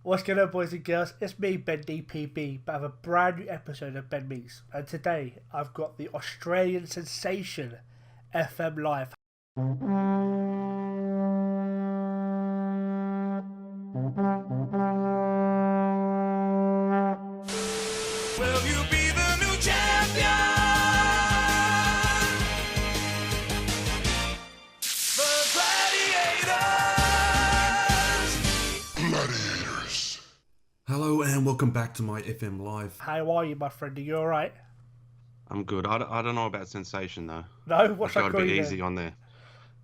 What's going on, boys and girls? It's me, BenDPB, but I have a brand new episode of Ben Meets. And today, I've got the Australian sensation, FM Live. Will you be the new champion? The Gladiators. Hello and welcome back to my FM Live. How are you, my friend? Are you alright? I'm good. I don't know about sensation though. No? What's I've that got to called? be easy on there.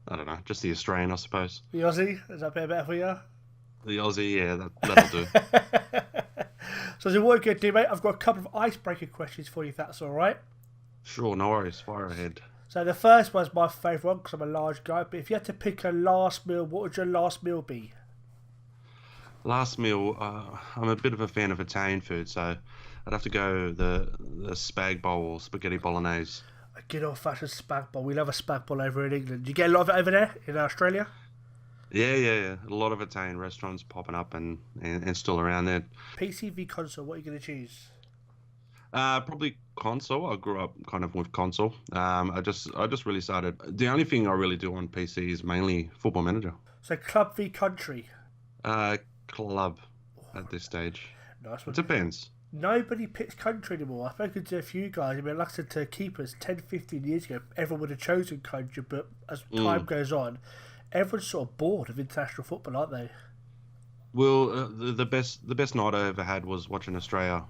I don't know. Just the Australian, I suppose. The Aussie? Is that a bit better for you? The Aussie, yeah, that'll do. So what we're going to do, mate, I've got a couple of icebreaker questions for you, if that's alright. Sure, no worries. Fire ahead. So the first one's my favourite one, because I'm a large guy, but if you had to pick a last meal, what would your last meal be? Last meal, I'm a bit of a fan of Italian food, so I'd have to go the spag bowl or spaghetti bolognese. A good old-fashioned spag bowl. We love a spag bowl over in England. Do you get a lot of it over there in Australia? Yeah. A lot of Italian restaurants popping up and still around there. PC v console, what are you going to choose? Probably console. I grew up kind of with console. I just really started. The only thing I really do on PC is mainly Football Manager. So club v country. Club at this stage. Nice one. It depends. Nobody picks country anymore. I've spoken to a few guys. I mean, like I said to keepers 10, 15 years ago, everyone would have chosen country, but as time goes on, everyone's sort of bored of international football, aren't they? Well, the best night I ever had was watching Australia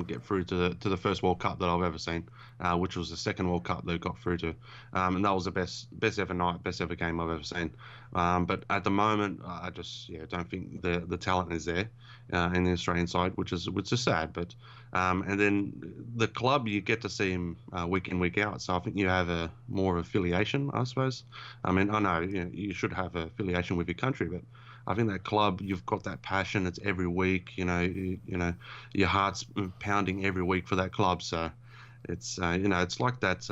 get through to the first World Cup that I've ever seen, which was the second World Cup they got through to, and that was the best ever night, best ever game I've ever seen. But at the moment, I just don't think the talent is there in the Australian side, which is sad. But and then the club, you get to see him week in, week out, so I think you have a more affiliation, I suppose. I mean, I know you should have an affiliation with your country, but I think that club, you've got that passion. It's every week, you know, your heart's pounding every week for that club. So it's, it's like that,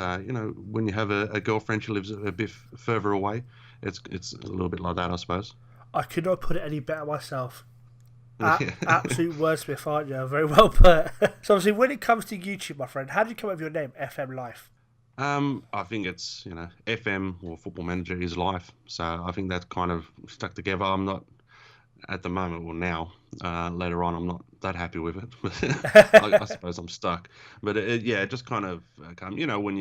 when you have a girlfriend, she lives a bit further away. It's a little bit like that, I suppose. I could not put it any better myself. Absolute wordsmith, aren't you? Very well put. So obviously, when it comes to YouTube, my friend, how did you come up with your name, FM Life? I think it's, FM or Football Manager is life. So I think that's kind of stuck together. I'm not at the moment, or now, later on, I'm not that happy with it. I suppose I'm stuck. But it just kind of come, when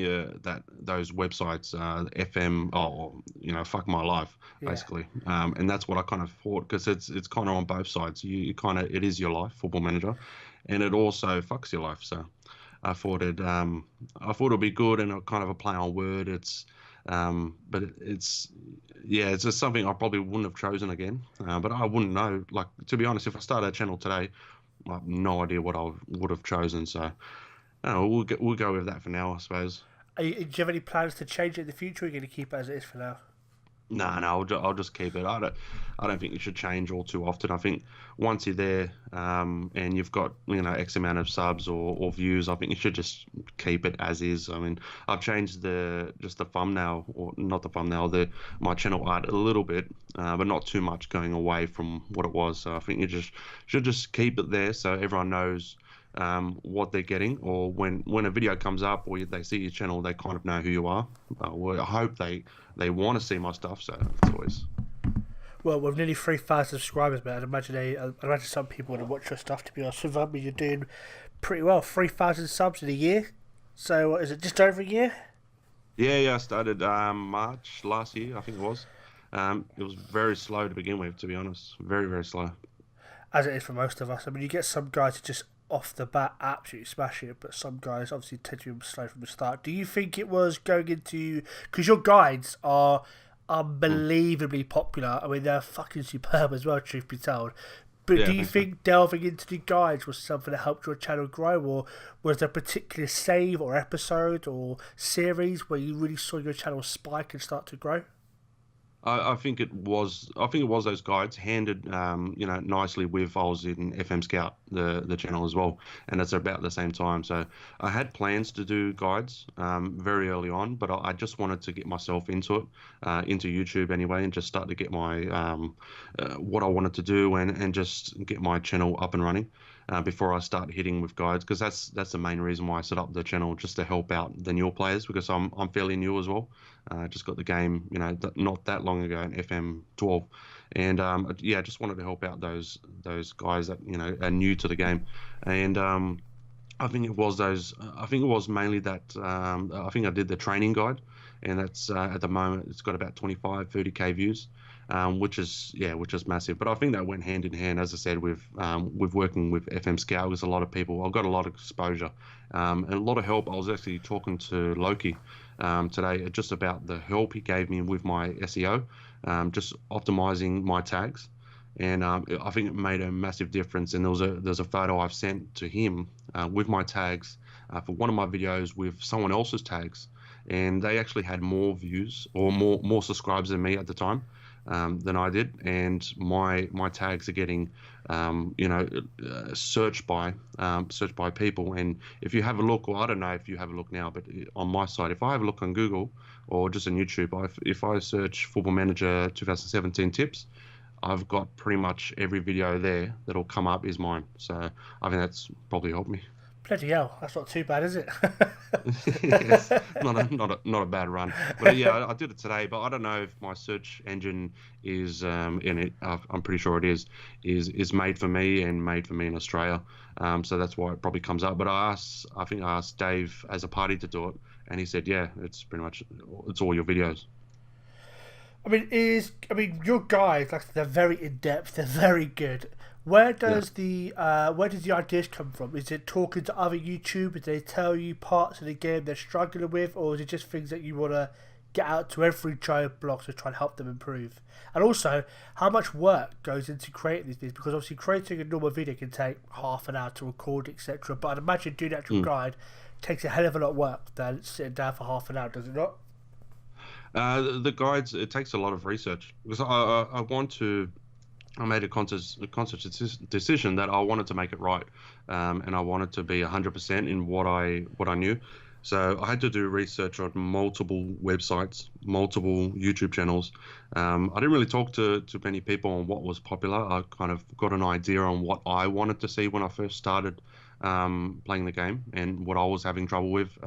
those websites, FM, fuck my life, basically. And that's what I kind of thought, because it's kind of on both sides. It is your life, Football Manager, and it also fucks your life. So I thought it'd be good, and kind of a play on word. But it's just something I probably wouldn't have chosen again. But I wouldn't know. Like, to be honest, if I started a channel today, I have no idea what I would have chosen. So we'll go with that for now, I suppose. Do you have any plans to change it in the future, or are you going to keep it as it is for now? No, I'll just keep it. I don't think you should change all too often. I think once you're there, and you've got X amount of subs or views, I think you should just keep it as is. I mean, I've changed the thumbnail, or not the thumbnail, my channel art a little bit, but not too much, going away from what it was. So I think you should just keep it there, so everyone knows what they're getting, or when a video comes up or they see your channel, they kind of know who you are. Well, I hope they want to see my stuff, so it's always. Well, with nearly 3,000 subscribers, man, I'd imagine some people want to watch your stuff, to be honest with you. I mean, you're doing pretty well, 3,000 subs in a year. So is it just over a year? Yeah, I started March last year, I think it was. It was very slow to begin with, to be honest. Very, very slow. As it is for most of us. I mean, you get some guys who just off the bat absolutely smash it, but some guys obviously tend to be slow from the start. Do you think it was going into, because your guides are unbelievably popular? I mean, they're fucking superb as well, truth be told. But do you think delving into the guides was something that helped your channel grow, or was there a particular save or episode or series where you really saw your channel spike and start to grow? I think it was. I think it was those guides handed, nicely with. I was in FM Scout, the channel as well, and it's about the same time. So I had plans to do guides very early on, but I just wanted to get myself into it, into YouTube anyway, and just start to get my what I wanted to do and just get my channel up and running. Before I start hitting with guides, because that's the main reason why I set up the channel, just to help out the newer players, because I'm fairly new as well. I just got the game, not that long ago in FM12, and I just wanted to help out those guys that are new to the game, and I think it was those. I think it was mainly that. I think I did the training guide, and that's at the moment it's got about 30K views, which is massive. But I think that went hand in hand, as I said, with working with FM Scout. There's a lot of people. I got a lot of exposure and a lot of help. I was actually talking to Loki today just about the help he gave me with my SEO, just optimizing my tags. And I think it made a massive difference. And there's a photo I've sent to him with my tags for one of my videos with someone else's tags, and they actually had more views or more subscribers than me at the time than I did. And my tags are getting searched by people. And if you have a look, or I don't know if you have a look now, but on my side, if I have a look on Google or just on YouTube, if I search Football Manager 2017 tips, I've got pretty much every video there that'll come up is mine. So I think that's probably helped me. Bloody hell, that's not too bad, is it? Yes, not a bad run. But yeah, I did it today, but I don't know if my search engine is in it. I'm pretty sure it is made for me and made for me in Australia. So that's why it probably comes up. But I think I asked Dave as a party to do it, and he said, yeah, it's all your videos. I mean, your guys, like, they're very in depth. They're very good. Where does the ideas come from? Is it talking to other YouTubers? Do they tell you parts of the game they're struggling with, or is it just things that you want to get out to every giant block to try and help them improve? And also, how much work goes into creating these things? Because obviously, creating a normal video can take half an hour to record, etc. But I'd imagine doing the actual guide takes a hell of a lot of work than sitting down for half an hour, does it not? The guides, it takes a lot of research, because I made a conscious decision that I wanted to make it right, and I wanted to be 100% in what I knew. So I had to do research on multiple websites, multiple YouTube channels. I didn't really talk to many people on what was popular. I kind of got an idea on what I wanted to see when I first started playing the game, and what I was having trouble with,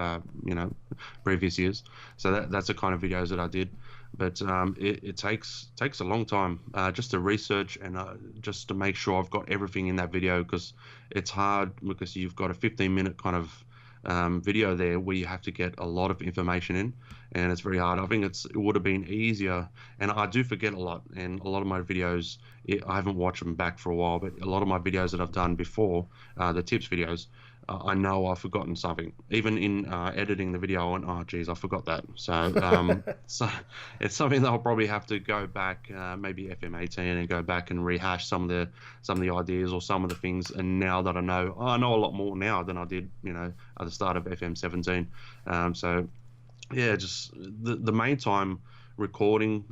previous years. So that's the kind of videos that I did. But it takes a long time just to research and just to make sure I've got everything in that video, because it's hard, because you've got a 15-minute kind of video there where you have to get a lot of information in, and it's very hard. I think it would have been easier, and I do forget a lot, and a lot of my videos, I haven't watched them back for a while, but a lot of my videos that I've done before, the tips videos, I know I've forgotten something. Even in editing the video, I went, oh geez, I forgot that. So so it's something that I'll probably have to go back, maybe FM18, and go back and rehash some of the ideas or some of the things. And now that I know a lot more now than I did, at the start of FM17. So yeah, just the main time recording,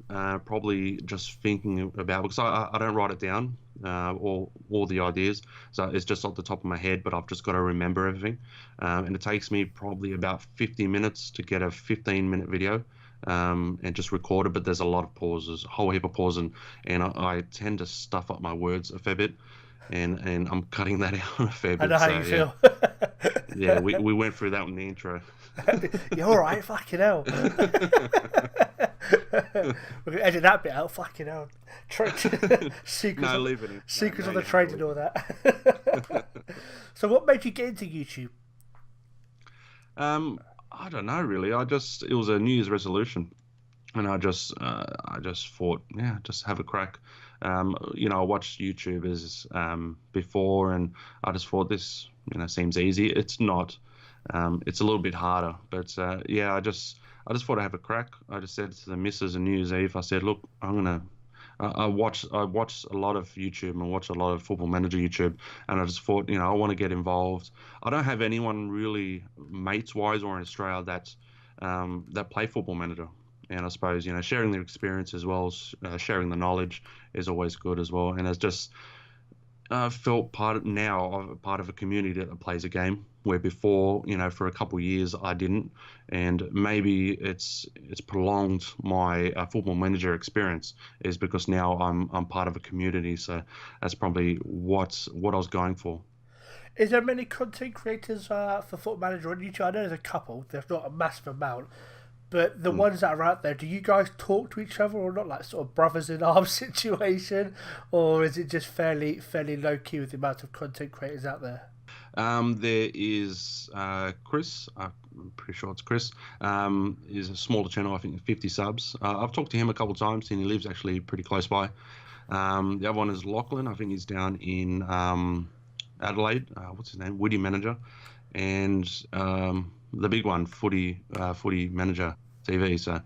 probably just thinking about, because I don't write it down, all the ideas, so it's just off the top of my head, but I've just got to remember everything, and it takes me probably about 50 minutes to get a 15-minute video, and just record it. But there's a lot of pauses, a whole heap of pauses, and I tend to stuff up my words a fair bit, and I'm cutting that out a fair bit. I know how you feel. Yeah, we went through that in the intro. You're all right, fucking hell. We're going to edit that bit out, fucking hell. Secrets, No, leave it in. Secrets No, of the yeah, trade and all that. So what made you get into YouTube? I don't know really. It was a New Year's resolution, and I just thought, yeah, just have a crack. I watched YouTubers before, and I just thought this, seems easy. It's not. It's a little bit harder, but yeah, I just thought I'd have a crack. I just said to the missus on New Year's Eve, I said, look, I watch a lot of YouTube and watch a lot of Football Manager YouTube, and I just thought, I want to get involved. I don't have anyone really mates-wise or in Australia that play Football Manager. and I suppose sharing their experience as well as sharing the knowledge is always good as well. And it's just felt part of a community that plays a game where before, for a couple of years I didn't, and maybe it's prolonged my Football Manager experience is because now I'm part of a community. So that's probably what I was going for. Is there many content creators for Football Manager on YouTube? I know there's a couple. There's not a massive amount. But the ones that are out there, do you guys talk to each other or not, like sort of brothers in arms situation? Or is it just fairly low key with the amount of content creators out there? There is Chris. I'm pretty sure it's Chris. Is a smaller channel, I think 50 subs. I've talked to him a couple of times, and he lives actually pretty close by. The other one is Lachlan. I think he's down in Adelaide. What's his name? Woody Manager. And the big one, Footy Manager TV. So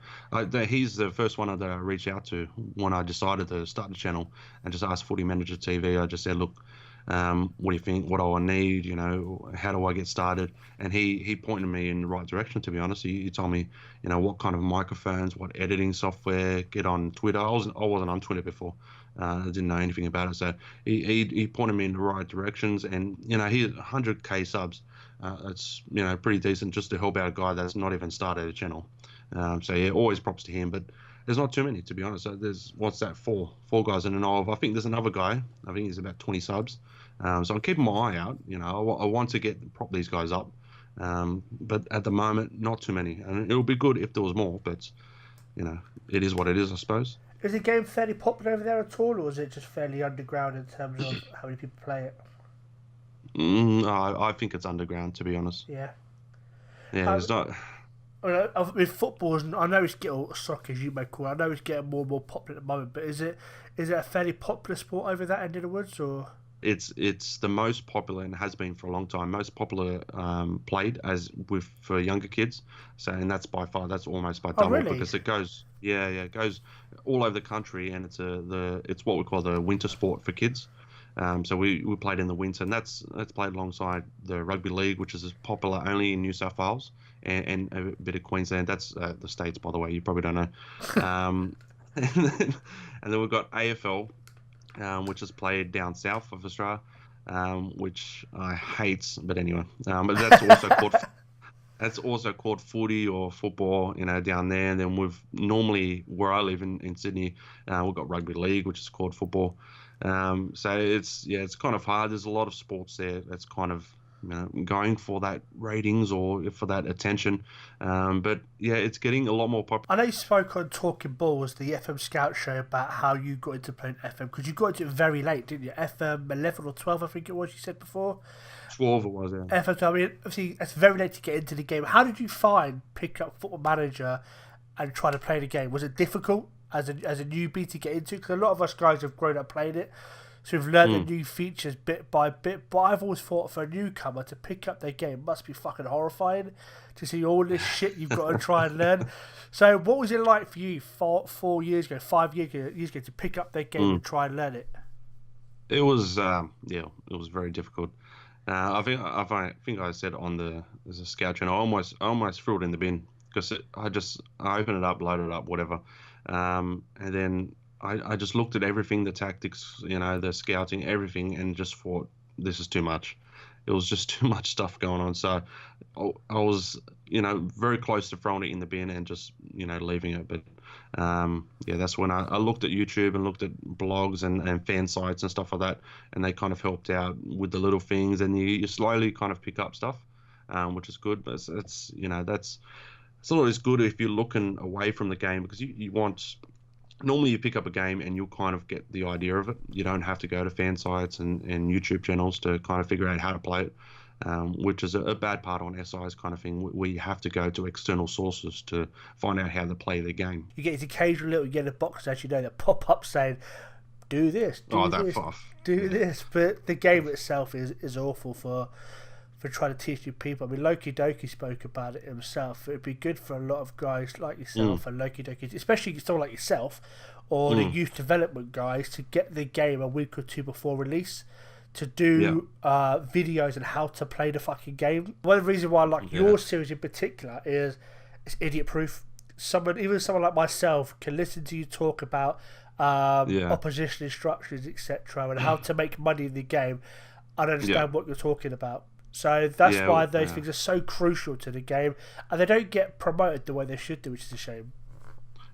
he's the first one that I reached out to when I decided to start the channel, and just asked Footy Manager TV. I just said, look, what do you think? What do I need? How do I get started? And he pointed me in the right direction, to be honest. He told me, what kind of microphones, what editing software, get on Twitter. I wasn't on Twitter before. I didn't know anything about it. So he pointed me in the right directions, and, he had 100K subs. It's, pretty decent just to help out a guy that's not even started a channel. So yeah, always props to him, but there's not too many, to be honest. So there's, what's that, four guys in an of. I think there's another guy. I think he's about 20 subs. So I'm keeping my eye out. I want to prop these guys up. But at the moment, not too many. And it would be good if there was more, but, it is what it is, I suppose. Is the game fairly popular over there at all, or is it just fairly underground in terms of how many people play it? I think it's underground, to be honest. Yeah. Yeah, it's not. With football, I know it's getting, or soccer as you may call it, I know it's getting more and more popular at the moment, but is it a fairly popular sport over that end of the woods, or? It's the most popular, and has been for a long time. Most popular played for younger kids. So, and that's by far, that's almost by double, really? Because it goes it goes all over the country, and it's what we call the winter sport for kids. So we played in the winter, and that's played alongside the rugby league, which is popular only in New South Wales and a bit of Queensland. That's the States, by the way. You probably don't know. and then we've got AFL, which is played down south of Australia, which I hate. But anyway, but that's also called footy or football, down there. And then we've normally, where I live in Sydney, we've got rugby league, which is called football. So it's kind of hard. There's a lot of sports there that's kind of going for that ratings or for that attention. But yeah, it's getting a lot more popular. I know you spoke on Talking Balls, the FM Scout show, about how you got into playing FM, because you got into it very late, didn't you? FM 11 or 12, I think it was, you said before. 12 it was, yeah. FM 12, I mean, obviously, it's very late to get into the game. How did you pick up Football Manager and try to play the game? Was it difficult as a newbie to get into? Because a lot of us guys have grown up playing it, so we've learned the new features bit by bit. But I've always thought for a newcomer to pick up their game must be fucking horrifying, to see all this shit you've got to try and learn. So what was it like for you 5 years ago to pick up their game and try and learn it? It was it was very difficult. I think I said there's a scout channel, I almost threw it in the bin, because I opened it up, loaded it up, whatever, and then I just looked at everything, the tactics, the scouting, everything, and just thought, this is too much. It was just too much stuff going on. So I was, very close to throwing it in the bin and just, leaving it. But that's when I looked at YouTube and looked at blogs and fan sites and stuff like that, and they kind of helped out with the little things, and you slowly kind of pick up stuff, which is good. But it's always good if you're looking away from the game, because you want. Normally you pick up a game and you'll kind of get the idea of it. You don't have to go to fan sites and YouTube channels to kind of figure out how to play it, which is a bad part on SI's kind of thing, where you have to go to external sources to find out how to play the game. You get these occasional little yellow boxes, as you know, that pop up saying, do this, do this. But the game itself is awful for trying to teach new people. I mean, Loki Doki spoke about it himself. It'd be good for a lot of guys like yourself and Loki Doki, especially someone like yourself or the youth development guys, to get the game a week or two before release, to do videos on how to play the fucking game. One of the reasons why I like your series in particular is it's idiot proof. someone like myself can listen to you talk about Yeah. opposition instructions, etc., and how to make money in the game, and understand what you're talking about. So that's Yeah, why those yeah. things are so crucial to the game, and they don't get promoted the way they should do, which is a shame.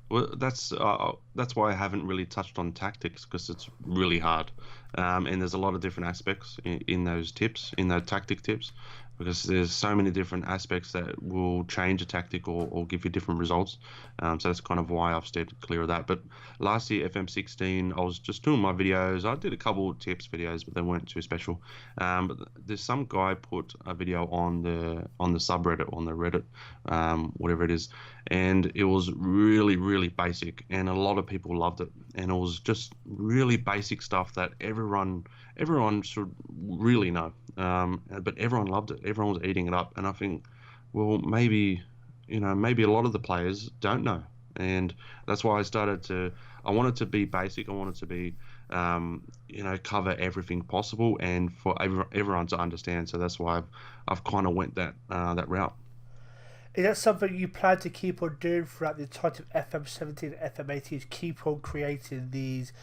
Well, that's why I haven't really touched on tactics because it's really hard, and there's a lot of different aspects in those tips, in those tactic tips, because there's so many different aspects that will change a tactic or give you different results. So that's kind of why I've stayed clear of that. But last year, FM16, I was just doing my videos. I did a couple of tips videos, but they weren't too special. But there's some guy put a video on the subreddit, on the Reddit, whatever it is, and it was really, really basic, and a lot of people loved it. And it was just really basic stuff that everyone should really know. But everyone loved it. Everyone was eating it up, and I think, well, maybe a lot of the players don't know, and that's why I wanted to be basic. I wanted to be, cover everything possible, and for everyone to understand. So that's why I've kind of went that route. Is that something you plan to keep on doing throughout the entirety of FM17 and FM18? Is keep on creating these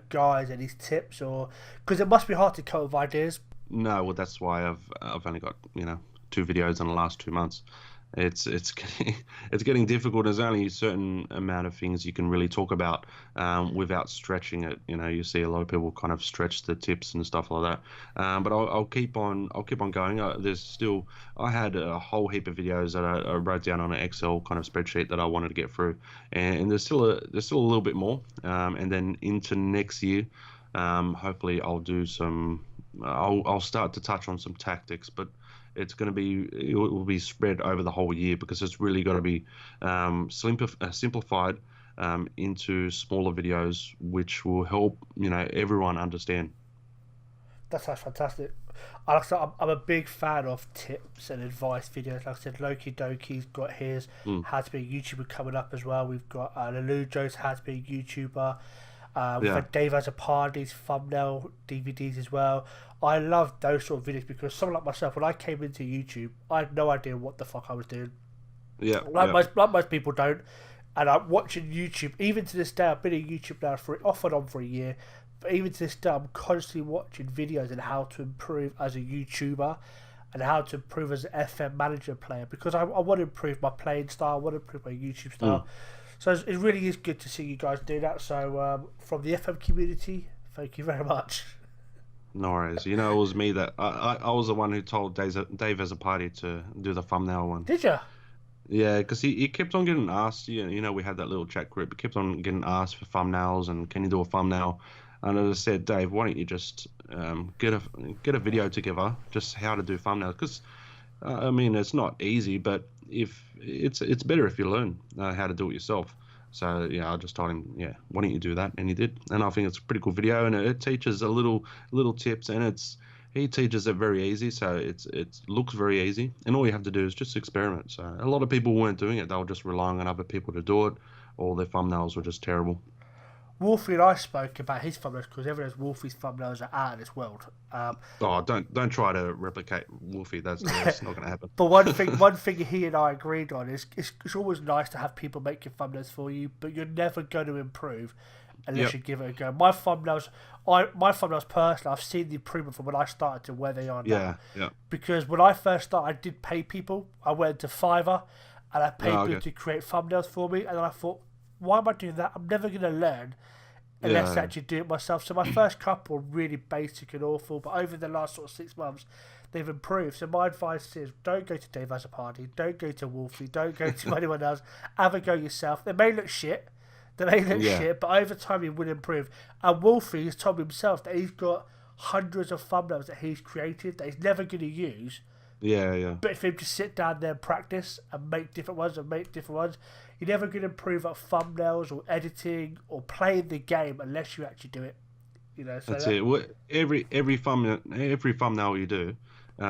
guides and these tips, or because it must be hard to come up with ideas? No, well, that's why I've only got 2 videos in the last 2 months. It's getting difficult. There's only a certain amount of things you can really talk about without stretching it. You see a lot of people kind of stretch the tips and stuff like that. But I'll keep on going. I had a whole heap of videos that I wrote down on an Excel kind of spreadsheet that I wanted to get through, and there's still a little bit more. And then into next year, hopefully I'll start to touch on some tactics, but it will be spread over the whole year because it's really got to be simplified into smaller videos, which will help everyone understand. That sounds fantastic. Like I said, I'm a big fan of tips and advice videos. Like I said, Loki Doki's got his How to Be a YouTuber coming up as well. We've got Lelujo's How to Be a YouTuber. We've had Dave as a party's thumbnail DVDs as well. I love those sort of videos because someone like myself, when I came into YouTube, I had no idea what the fuck I was doing. Like most people don't. And I'm watching YouTube, even to this day, I've been in YouTube now off and on for a year, but even to this day, I'm constantly watching videos on how to improve as a YouTuber and how to improve as an FM manager player, because I want to improve my playing style, I want to improve my YouTube style. So it really is good to see you guys do that. So from the FM community, thank you very much. No worries. It was me that I was the one who told Dave as a party to do the thumbnail one. Did you? Yeah, because he kept on getting asked. We had that little chat group. He kept on getting asked for thumbnails and can you do a thumbnail? And I just said, Dave, why don't you just get a video together, just how to do thumbnails? Because it's not easy, but if it's better if you learn how to do it yourself. So I just told him, why don't you do that? And he did. And I think it's a pretty cool video, and it teaches a little tips, and he teaches it very easy, so it looks very easy, and all you have to do is just experiment. So a lot of people weren't doing it; they were just relying on other people to do it, or their thumbnails were just terrible. Wolfie and I spoke about his thumbnails because everyone knows Wolfie's thumbnails are out of this world. Don't try to replicate Wolfie. That's not going to happen. But one thing he and I agreed on is it's always nice to have people make your thumbnails for you, but you're never going to improve unless you give it a go. My thumbnails personally, I've seen the improvement from when I started to where they are now. Yeah. Because when I first started, I did pay people. I went to Fiverr and I paid people to create thumbnails for me, and then I thought, why am I doing that? I'm never going to learn unless I actually do it myself. So my first couple were really basic and awful, but over the last sort of 6 months, they've improved. So my advice is, don't go to Dave as a party, don't go to Wolfie, don't go to anyone else. Have a go yourself. They may look shit, but over time you will improve. And Wolfie has told me himself that he's got hundreds of thumbnails that he's created that he's never going to use. But if him to sit down there and practice and make different ones, you're never going to improve at thumbnails or editing or playing the game unless you actually do it. So that's it. Well, every thumbnail you do,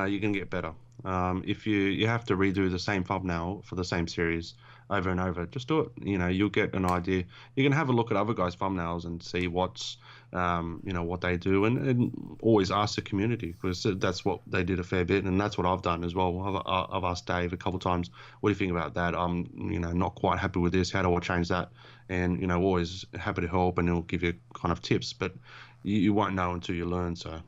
you can get better. If you have to redo the same thumbnail for the same series over and over, just do it. You'll get an idea. You can have a look at other guys' thumbnails and see what's what they do, and always ask the community, because that's what they did a fair bit, and that's what I've done as well. I've asked Dave a couple of times, what do you think about that? I'm not quite happy with this. How do I change that? And always happy to help, and he'll give you kind of tips, but you won't know until you learn. So.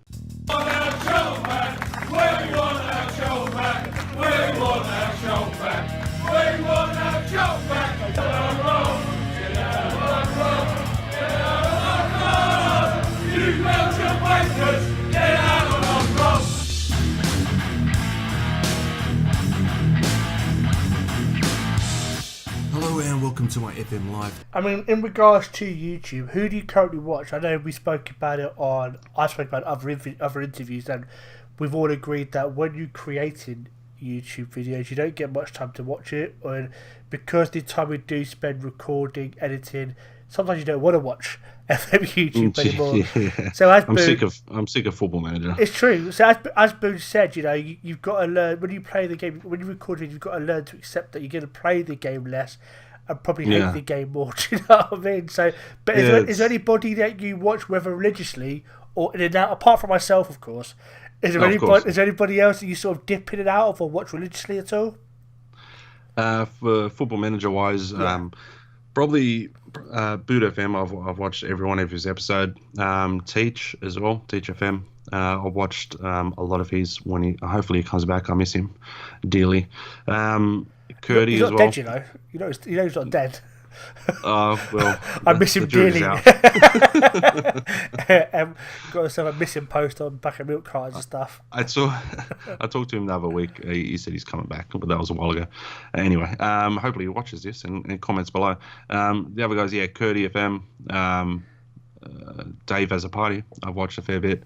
Hello and welcome to my FM Live. I mean, in regards to YouTube, who do you currently watch? I know I spoke about it other interviews, and we've all agreed that when you're creating YouTube videos, you don't get much time to watch it, and because the time we do spend recording, editing, sometimes you don't want to watch FM YouTube anymore. Yeah. So I'm sick of Football Manager. It's true. So as Boone said, you've got to learn when you play the game. When you record it, you've got to learn to accept that you're going to play the game less and probably hate the game more. Do you know what I mean? So, but is there anybody that you watch, whether religiously or in and out, apart from myself, of course? Is there anybody else that you sort of dip in and out of or watch religiously at all? For Football Manager wise, probably Boot FM. I've watched every one of his episode. Teach as well, Teach FM. I've watched a lot of his when hopefully he comes back. I miss him dearly. Curdy he's as not well. Dead, you know he's not dead. Well, I miss him dearly. Out. Got myself a missing post on back of milk cartons and stuff. I talked to him the other week. He said he's coming back, but that was a while ago. Anyway, hopefully he watches this and comments below. The other guys, Curdy FM, Dave as a party. I've watched a fair bit.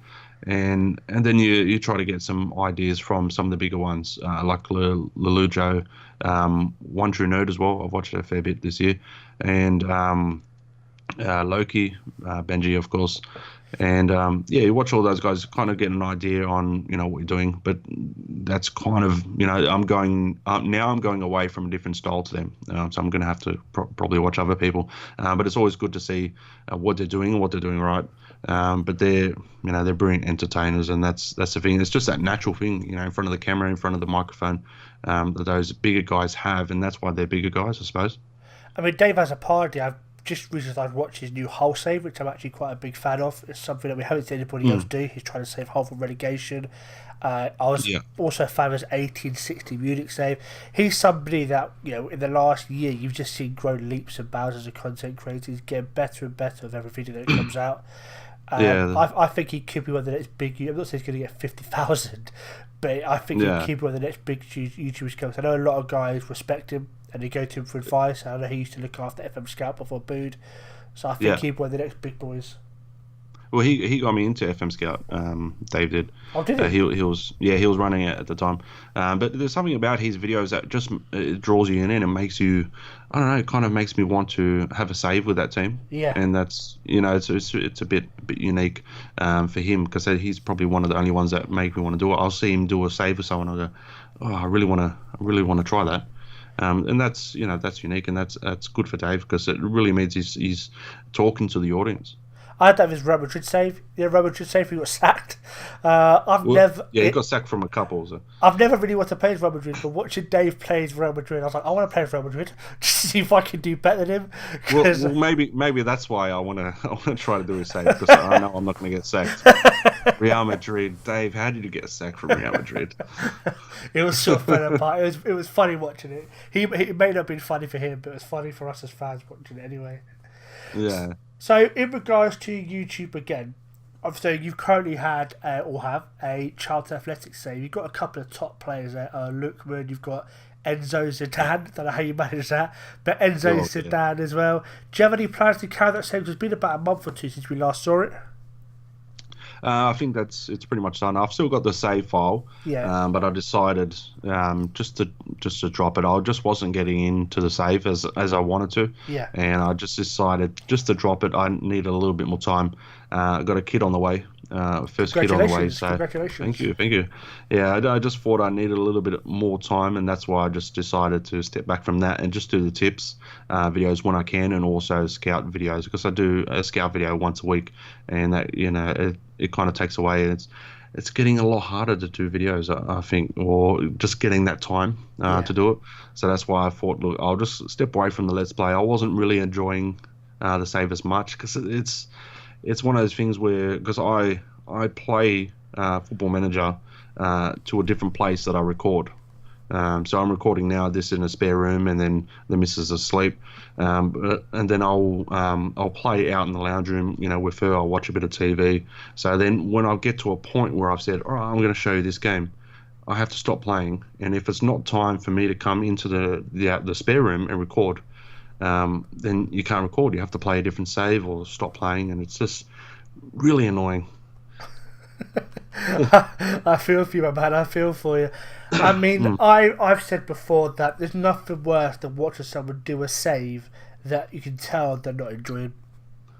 And then you try to get some ideas from some of the bigger ones, like Lelujo, One True Nerd as well. I've watched it a fair bit this year. And Loki, Benji, of course. And you watch all those guys, kind of get an idea on what you're doing. But that's kind of I'm going away from a different style to them. So I'm going to have to probably watch other people. But it's always good to see what they're doing and what they're doing right. But they're brilliant entertainers, and that's the thing. It's just that natural thing, in front of the camera, in front of the microphone, that those bigger guys have, and that's why they're bigger guys, I suppose. I mean, Dave has a party. I've just recently watched his new Hull save, which I'm actually quite a big fan of. It's something that we haven't seen anybody else do. He's trying to save Hull from relegation. I was also a fan of his 1860 Munich save. He's somebody that, in the last year, you've just seen grow leaps and bounds as a content creator. He's getting better and better with every video that comes out. I think he could be one of the next big. I'm not saying he's going to get 50,000, but I think he could be one of the next big YouTubers coming. I know a lot of guys respect him and they go to him for advice. I know he used to look after FM Scout before Booed, so I think he'd be one of the next big boys. Well, he got me into FM Scout. Dave did. Oh, did he? He was running it at the time. But there's something about his videos that just it draws you in and makes you, I don't know, it kind of makes me want to have a save with that team. Yeah. And that's it's a bit unique for him, because he's probably one of the only ones that make me want to do it. I'll see him do a save with someone. I go, oh, I really want to try that. And that's unique, and that's good for Dave, because it really means he's talking to the audience. I had that with his Real Madrid save. Real Madrid save, he got sacked. He got sacked from a couple. So. I've never really wanted to play Real Madrid, but watching Dave play Real Madrid, I was like, I want to play Real Madrid just to see if I can do better than him. Well, maybe that's why I want to try to do his save, because I know I'm not going to get sacked. Real Madrid, Dave, how did you get sacked from Real Madrid? It was so fun. It was funny watching it. It may not have been funny for him, but it was funny for us as fans watching it anyway. Yeah. So, in regards to YouTube again, obviously you've currently had or have a Charlton Athletics save. You've got a couple of top players there. Lookman, you've got Enzo Zidane. Don't know how you manage that, but Enzo Zidane as well. Do you have any plans to carry that save? It's been about a month or two since we last saw it. I think it's pretty much done. I've still got the save file, but I decided just to drop it. I just wasn't getting into the save as I wanted to, and I just decided just to drop it. I needed a little bit more time. I got a kid on the way, First kid on the way. So Congratulations. thank you. Yeah, I just thought I needed a little bit more time, and that's why I just decided to step back from that and just do the tips videos when I can, and also scout videos, because I do a scout video once a week, and that it kind of takes away. It's getting a lot harder to do videos, I think, or just getting that time to do it. So that's why I thought, look, I'll just step away from the Let's Play. I wasn't really enjoying the save as much, because it's one of those things where, because I play Football Manager to a different place that I record. So I'm recording now this in a spare room, and then the missus is asleep, and then I'll play out in the lounge room, with her. I'll watch a bit of TV. So then when I get to a point where I've said, all right, I'm going to show you this game, I have to stop playing. And if it's not time for me to come into the spare room and record, then you can't record. You have to play a different save or stop playing, and it's just really annoying. I feel for you, my man. I feel for you. I mean, I've said before that there's nothing worse than watching someone do a save that you can tell they're not enjoying.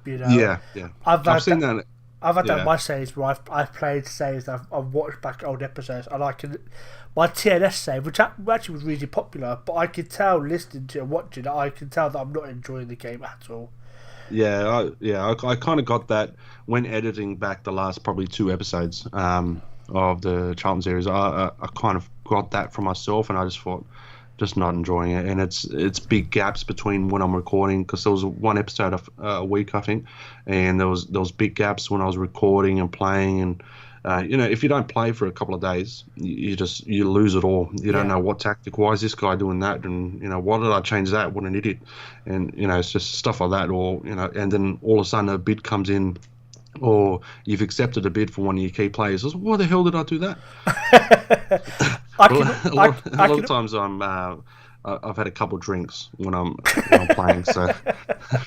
Yeah. I've seen that. I've had that in my saves where I've played saves. I've watched back old episodes, and my TNS save, which actually was really popular, but I could tell listening to and watching it, I can tell that I'm not enjoying the game at all. Yeah, I kind of got that when editing back the last probably 2 episodes of the Charlton series. I kind of got that for myself, and I just thought, just not enjoying it. And it's big gaps between when I'm recording, because there was one episode a week, I think, and there was big gaps when I was recording and playing, and if you don't play for a couple of days, you lose it all. You don't know what tactic. Why is this guy doing that? And why did I change that? What an idiot! And it's just stuff like that. Or and then all of a sudden a bid comes in, or you've accepted a bid for one of your key players. I was, why the hell did I do that? A lot of times I've had a couple of drinks when I'm playing, so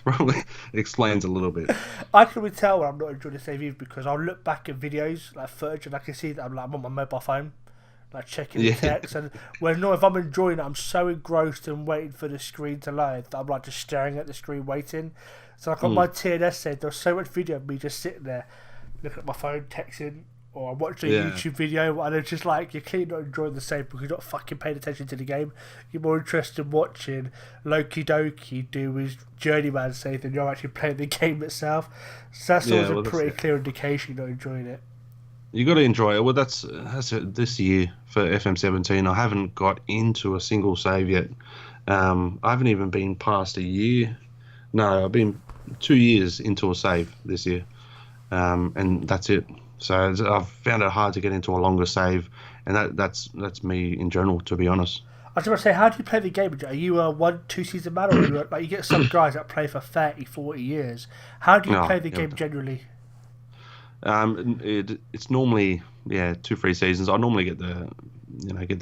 probably explains a little bit. I can really tell when I'm not enjoying the save either, because I'll look back at videos like footage and I can see that I'm on my mobile phone, like checking the text. And if I'm enjoying it, I'm so engrossed and waiting for the screen to load that I'm like just staring at the screen waiting. So like on my TNS save, there was so much video of me just sitting there looking at my phone, texting, or I'm watching a YouTube video, and it's just like, you're clearly not enjoying the same because you're not fucking paying attention to the game. You're more interested in watching Loki Doki do his journeyman save than you're actually playing the game itself. So that's always a pretty clear indication you're not enjoying it. You got to enjoy it. Well, that's this year for FM17. I haven't got into a single save yet. I haven't even been past a year. No, I've been 2 years into a save this year, and that's it. So I've found it hard to get into a longer save, and that's me in general, to be honest. I was going to say, how do you play the game? Are you a 1-2 season man, or you get some guys that play for 30, 40 years? How do you play the game generally? It's normally 2-3 seasons. I normally get the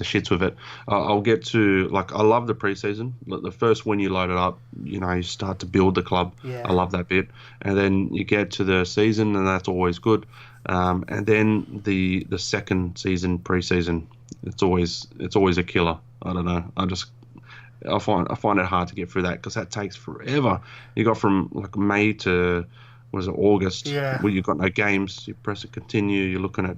shits with it. I'll get to, like, I love the preseason. The first when you load it up, you start to build the club. I love that bit, and then you get to the season, and that's always good. And then the second season, preseason, it's always a killer. I don't know. I find it hard to get through that, because that takes forever. You got from like May to August, where you've got no games. You press it continue. You're looking at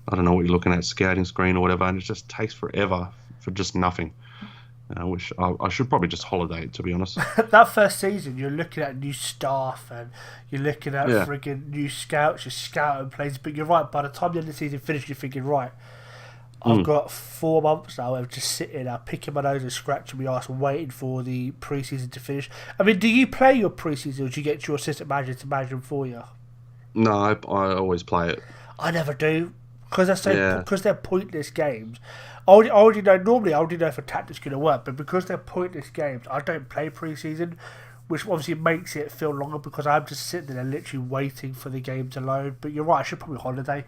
I don't know what you're looking at, scouting screen or whatever, and it just takes forever for just nothing. Which I should probably just holiday, to be honest. That first season, you're looking at new staff and you're looking at friggin' new scouts, you're scouting players. But you're right, by the time the end of the season finished, you're thinking, right, I've got 4 months now of just sitting there, picking my nose and scratching my ass, waiting for the pre-season to finish. I mean, do you play your pre-season, or do you get your assistant manager to manage them for you? No, I always play it. I never do, because they're pointless games. I already know if a tactic's going to work, but because they're pointless games, I don't play pre-season, which obviously makes it feel longer, because I'm just sitting there literally waiting for the game to load. But you're right, I should probably holiday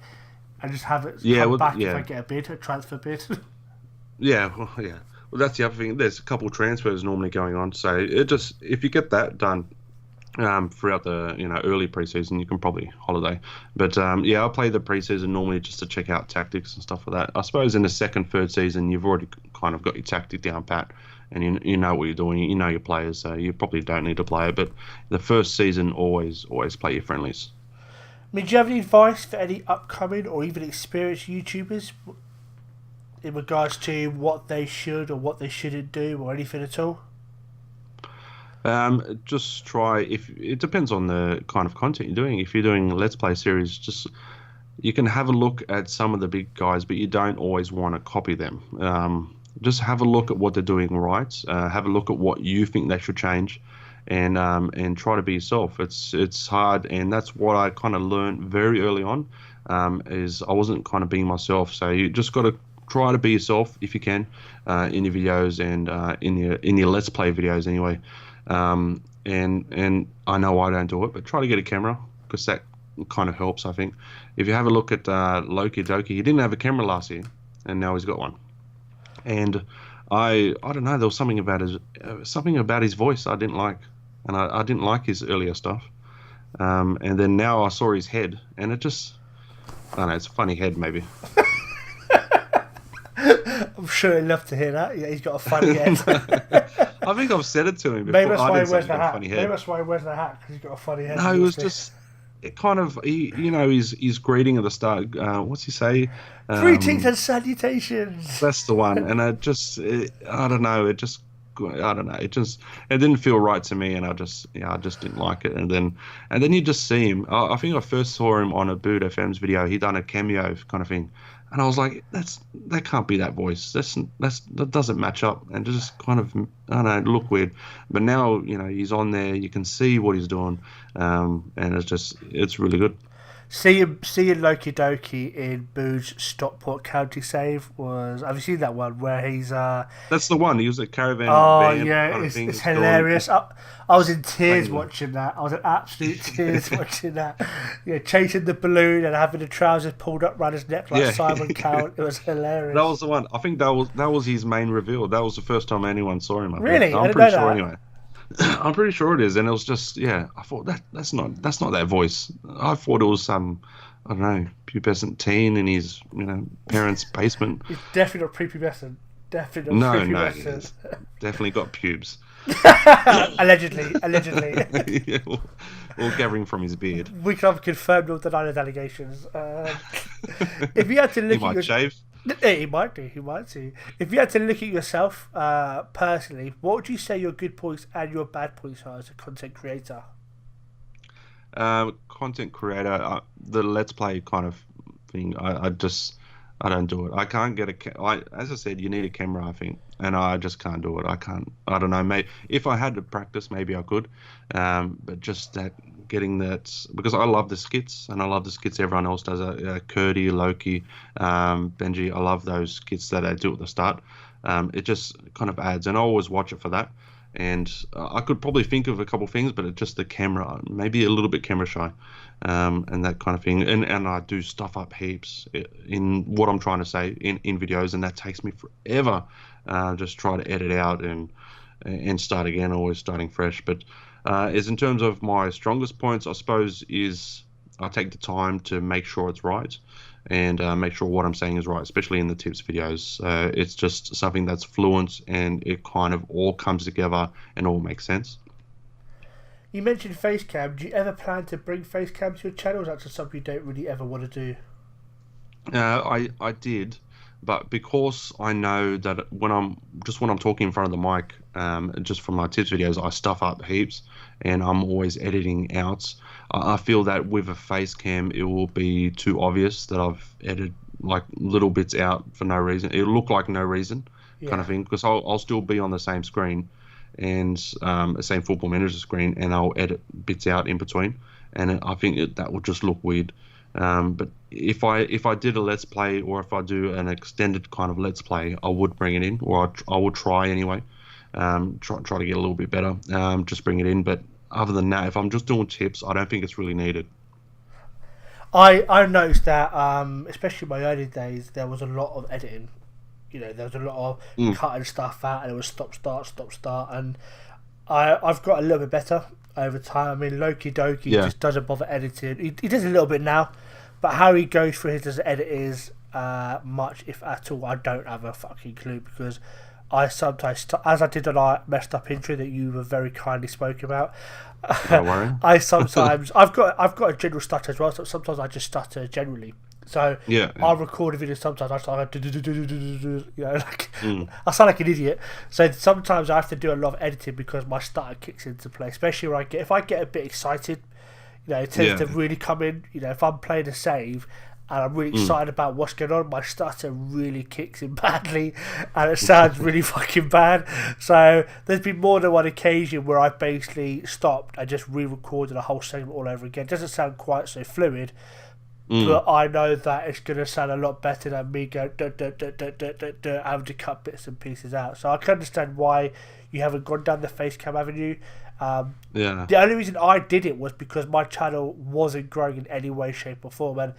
and just have it come back if I get a transfer bid. Well, that's the other thing. There's a couple of transfers normally going on, so if you get that done throughout the early preseason, you can probably holiday. But I play the preseason normally just to check out tactics and stuff like that. I suppose in the second, third season, you've already kind of got your tactic down pat, and you know what you're doing. You know your players, so you probably don't need to play it. But the first season, always play your friendlies. mean, do you have any advice for any upcoming or even experienced YouTubers in regards to what they should or what they shouldn't do or anything at all? Just try. If it depends on the kind of content you're doing. If you're doing a Let's Play series, just you can have a look at some of the big guys, but you don't always want to copy them. Just have a look at what they're doing right. Have a look at what you think they should change, and try to be yourself. It's hard, and that's what I kind of learned very early on. Is I wasn't kind of being myself. So you just got to try to be yourself if you can in your videos and in your Let's Play videos anyway. And I know I don't do it, but try to get a camera because that kind of helps. I think if you have a look at Loki Doki, he didn't have a camera last year, and now he's got one. And I don't know, there was something about his voice I didn't like, and I didn't like his earlier stuff. And then now I saw his head, and it just, I don't know, it's a funny head maybe. I'm sure he'd love to hear that. Yeah, he's got a funny head. I think I've said it to him before. Maybe that's why he wears he's the got a hat. funny Maybe head. that's why he wears the hat, because he's got a funny head. No, it was just it kind of his greeting at the start. What's he say? Greetings and salutations. That's the one, and I don't know. It just it didn't feel right to me, and I just didn't like it. And then you just see him. I think I first saw him on a Boot FM's video. He done a cameo kind of thing, and I was like, that can't be that voice. That doesn't match up, and just kind of, I don't know, look weird. But now he's on there. You can see what he's doing, and it's really good. Seeing Loki Doki in Boo's Stockport County save was. Have you seen that one where he's? That's the one. He was a caravan. Oh band yeah, kind of it's thing. It's hilarious. I was in tears Amazing. watching that. I was in absolute tears watching that. Yeah, chasing the balloon and having the trousers pulled up around his neck like Yeah. Simon Cowell. It was hilarious. That was the one. I think that was his main reveal. That was the first time anyone saw him. Really? I I'm didn't pretty know sure that. anyway. I'm pretty sure it is, and it was just I thought that's not that voice. I thought it was some I don't know pubescent teen in his parents' basement. It's definitely not prepubescent. Definitely not prepubescent. He's definitely got pubes. Allegedly. Yeah, all gathering from his beard. We can have confirmed or denied those allegations. If you had to look He might at shave. He might do. If you had to look at yourself personally, what would you say your good points and your bad points are as a content creator? Content creator, the Let's Play kind of thing. I don't do it. I can't get as I said, you need a camera, I think, and I just can't do it. I don't know. Maybe if I had to practice, maybe I could. But just getting that, because I love the skits, and I love the skits everyone else does. Curdy, Loki, Benji. I love those skits that they do at the start. It just kind of adds, and I always watch it for that. And I could probably think of a couple of things, but it's just the camera, maybe a little bit camera shy, and that kind of thing. And I do stuff up heaps in what I'm trying to say in videos, and that takes me forever. Just try to edit out and start again, always starting fresh. But as in terms of my strongest points, I suppose is I take the time to make sure it's right. And make sure what I'm saying is right, especially in the tips videos. It's just something that's fluent, and it kind of all comes together and all makes sense. You mentioned Facecam. Do you ever plan to bring Facecam to your channel, or is that just something you don't really ever want to do? I did, but because I know that when I'm talking in front of the mic, just from my tips videos, I stuff up heaps, and I'm always editing out. I feel that with a face cam, it will be too obvious that I've edited like little bits out for no reason. It'll look like no reason, kind of thing, because I'll still be on the same screen and the same Football Manager screen, and I'll edit bits out in between, and I think that would just look weird. But if I did a Let's Play, or if I do an extended kind of Let's Play, I would bring it in, or I would try anyway. Try to get a little bit better. Just bring it in, but other than that, if I'm just doing tips, I don't think it's really needed. I noticed that, especially in my early days, there was a lot of editing. There was a lot of cutting stuff out, and it was stop, start, and I've got a little bit better over time. I mean, Loki Doki just doesn't bother editing. He does a little bit now, but how he goes through his edit is much, if at all, I don't have a fucking clue, because I sometimes, as I did on our messed up intro that you were very kindly spoke about. Don't worry. I sometimes I've got a general stutter as well. So sometimes I just stutter generally. So Yeah. I'll record a video. Sometimes I start like I sound like an idiot. So sometimes I have to do a lot of editing because my stutter kicks into play. Especially when if I get a bit excited, it tends to really come in. If I'm playing a save and I'm really excited about what's going on, my stutter really kicks in badly and it sounds really fucking bad. So there's been more than one occasion where I've basically stopped and just re-recorded a whole segment all over again. It doesn't sound quite so fluid, but I know that it's going to sound a lot better than me going having to cut bits and pieces out. So I can understand why you haven't gone down the face cam avenue. The only reason I did it was because my channel wasn't growing in any way, shape or form, and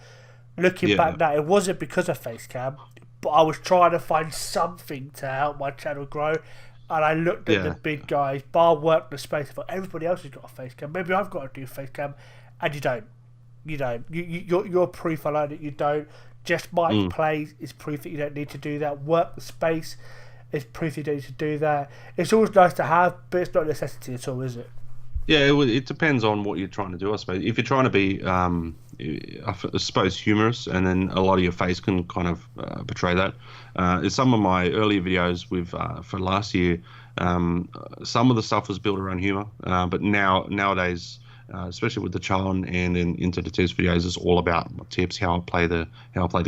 looking back now, it wasn't because of Facecam, but I was trying to find something to help my channel grow. And I looked at the big guys, bar work the space. I thought everybody else has got a Facecam. Maybe I've got to do Facecam, and you don't. You don't. You're proof alone that you don't. Just Mike plays is proof that you don't need to do that. Work the space is proof you don't need to do that. It's always nice to have, but it's not a necessity at all, is it? Yeah, it depends on what you're trying to do, I suppose. If you're trying to be, I suppose, humorous, and then a lot of your face can kind of portray that. In some of my earlier videos for last year, some of the stuff was built around humor, but nowadays, especially with the Challen and into the tips videos, it's all about tips, how I play the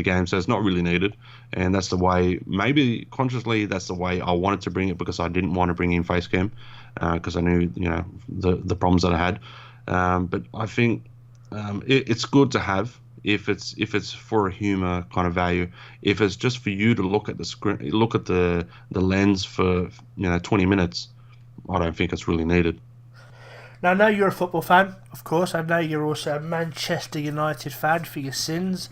game. So it's not really needed, and that's the way. Maybe consciously, that's the way I wanted to bring it, because I didn't want to bring in Facecam. Because I knew, the problems that I had, but I think it's good to have if it's for a humor kind of value. If it's just for you to look at the screen, look at the lens for 20 minutes, I don't think it's really needed. Now I know you're a football fan, of course. I know you're also a Manchester United fan for your sins.